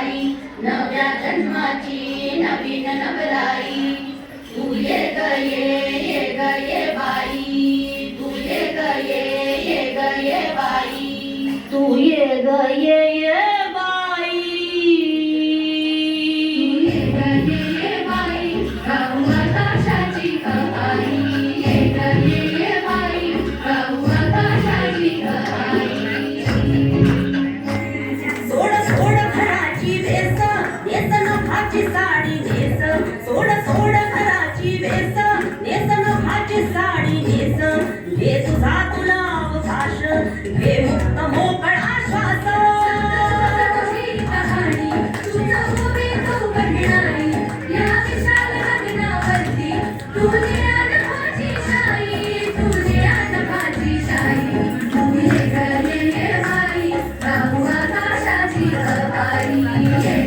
बाई नव्या जन्माची नवीन नवलाई तू ये ग ये ग ये बाई तू ये ग ये बाई तू ये ग ये बाई तू ये ग ये बाई गाऊ आकाशाची कहाणी ये ग ये बाई गाऊ आकाशाची कहाणी सोड सोड घराची वेस नेस नभाची साडी नेस सोड सोड घराची वेस नेस नभाची साडी नेस घे तुझा तुला अवकाश घे मुक्त मोकळा श्वास तुझी कहाणी तुझं उभे तू घडणारी या विशाल गगनावरती तुझी अनुभवाची शाई तुझी अनुभवाची शाई तू ये ग ये बाई गाऊ आकाशाची कहाणी